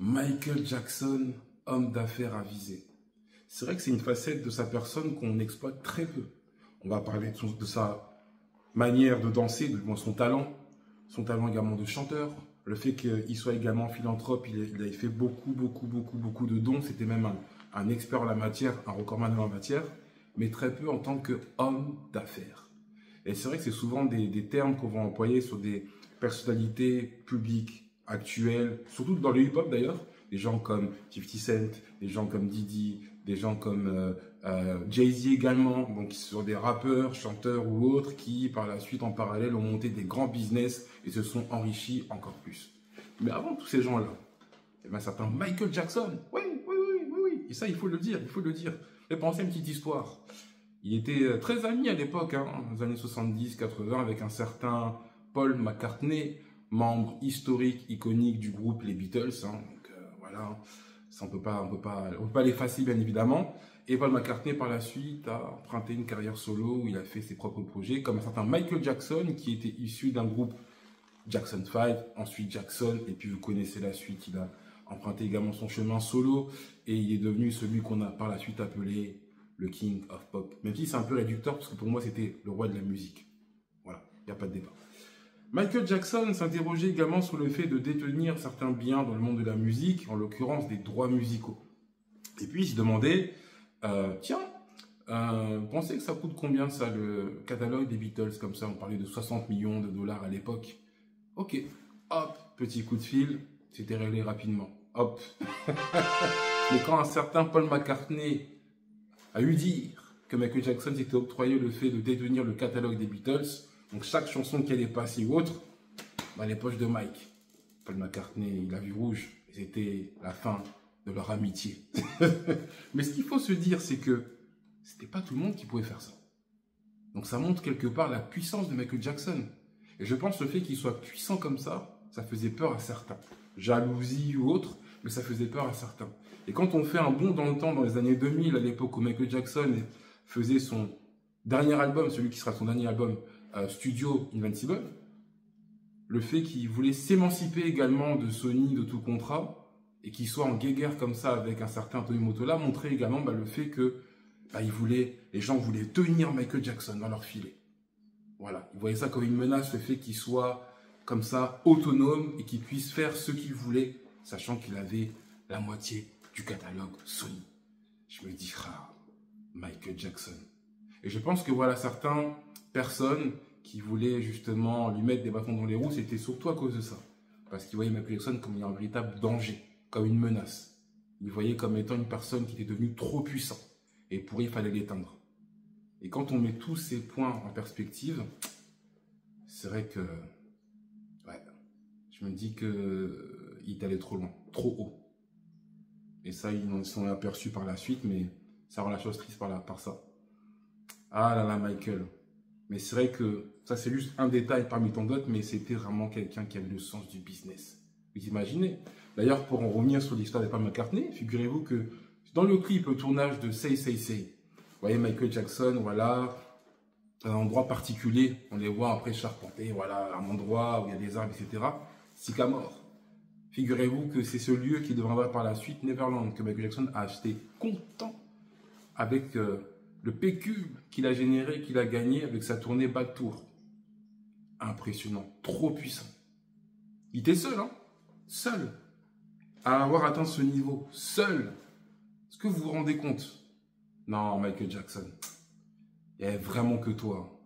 Michael Jackson, homme d'affaires avisé. C'est vrai que c'est une facette de sa personne qu'on exploite très peu. On va parler de sa manière de danser, de son talent également de chanteur, le fait qu'il soit également philanthrope, il avait fait beaucoup de dons, c'était même un expert en la matière, un recordman en la matière, mais très peu en tant qu'homme d'affaires. Et c'est vrai que c'est souvent des termes qu'on va employer sur des personnalités publiques, actuelles, surtout dans le hip-hop d'ailleurs, des gens comme 50 Cent, des gens comme Diddy, des gens comme Jay-Z également, donc sur des rappeurs, chanteurs ou autres qui par la suite en parallèle ont monté des grands business et se sont enrichis encore plus. Mais avant tous ces gens-là, il y avait un certain Michael Jackson, oui, et ça il faut le dire, Mais pensez à une petite histoire. Il était très ami à l'époque, dans les années 70-80, avec un certain Paul McCartney, membre historique, iconique du groupe Les Beatles. Donc voilà, ça, on peut pas l'effacer bien évidemment. Et Paul McCartney par la suite a emprunté une carrière solo où il a fait ses propres projets, comme un certain Michael Jackson qui était issu d'un groupe Jackson 5, ensuite Jackson, et puis vous connaissez la suite, il a emprunté également son chemin solo et il est devenu celui qu'on a par la suite appelé le King of Pop. Même si c'est un peu réducteur parce que pour moi c'était le roi de la musique. Voilà, il n'y a pas de débat. Michael Jackson s'interrogeait également sur le fait de détenir certains biens dans le monde de la musique, en l'occurrence des droits musicaux. Et puis il se demandait, pensez que ça coûte combien ça, le catalogue des Beatles, comme ça, on parlait de 60 millions de dollars à l'époque. Ok, hop, petit coup de fil, c'était réglé rapidement. Hop. Mais quand un certain Paul McCartney a eu dire que Michael Jackson s'était octroyé le fait de détenir le catalogue des Beatles, donc chaque chanson qui allait passer ou autre, dans les poches de Mike. Paul McCartney, il a vu rouge, et c'était la fin de leur amitié. Mais ce qu'il faut se dire, c'est que c'était pas tout le monde qui pouvait faire ça. Donc ça montre quelque part la puissance de Michael Jackson. Et je pense que le fait qu'il soit puissant comme ça faisait peur à certains. Jalousie ou autre, mais ça faisait peur à certains. Et quand on fait un bond dans le temps, dans les années 2000, à l'époque où Michael Jackson faisait son dernier album, celui qui sera son dernier album, Studio Invincible, le fait qu'il voulait s'émanciper également de Sony, de tout contrat, et qu'il soit en guéguerre comme ça avec un certain Tony Mottola, montrait également le fait que les gens voulaient tenir Michael Jackson dans leur filet. Voilà, ils voyaient ça comme une menace, le fait qu'il soit comme ça, autonome, et qu'il puisse faire ce qu'il voulait, sachant qu'il avait la moitié du catalogue Sony. Je me dis, Michael Jackson. Et je pense que voilà, certaines personnes qui voulaient justement lui mettre des bâtons dans les roues, c'était surtout à cause de ça. Parce qu'ils voyaient Michael Jackson comme un véritable danger, comme une menace. Ils voyaient comme étant une personne qui était devenue trop puissante. Et pour eux, il fallait l'éteindre. Et quand on met tous ces points en perspective, c'est vrai que, je me dis qu'il est allé trop loin, trop haut. Et ça, ils en sont aperçus par la suite, mais ça rend la chose triste par ça. Ah là là, Michael. Mais c'est vrai que ça, c'est juste un détail parmi tant d'autres, mais c'était vraiment quelqu'un qui avait le sens du business. Vous imaginez? D'ailleurs, pour en revenir sur l'histoire de Paul McCartney, figurez-vous que dans le clip, le tournage de Say Say Say, vous voyez Michael Jackson, voilà, à un endroit particulier, on les voit après charpenter, voilà, un endroit où il y a des arbres, etc. Sycamore. Figurez-vous que c'est ce lieu qui deviendra par la suite Neverland, que Michael Jackson a acheté content avec le pécule qu'il a généré, qu'il a gagné avec sa tournée Back Tour. Impressionnant, trop puissant. Il était seul, seul, à avoir atteint ce niveau, seul. Est-ce que vous vous rendez compte? Non, Michael Jackson, il n'y avait vraiment que toi.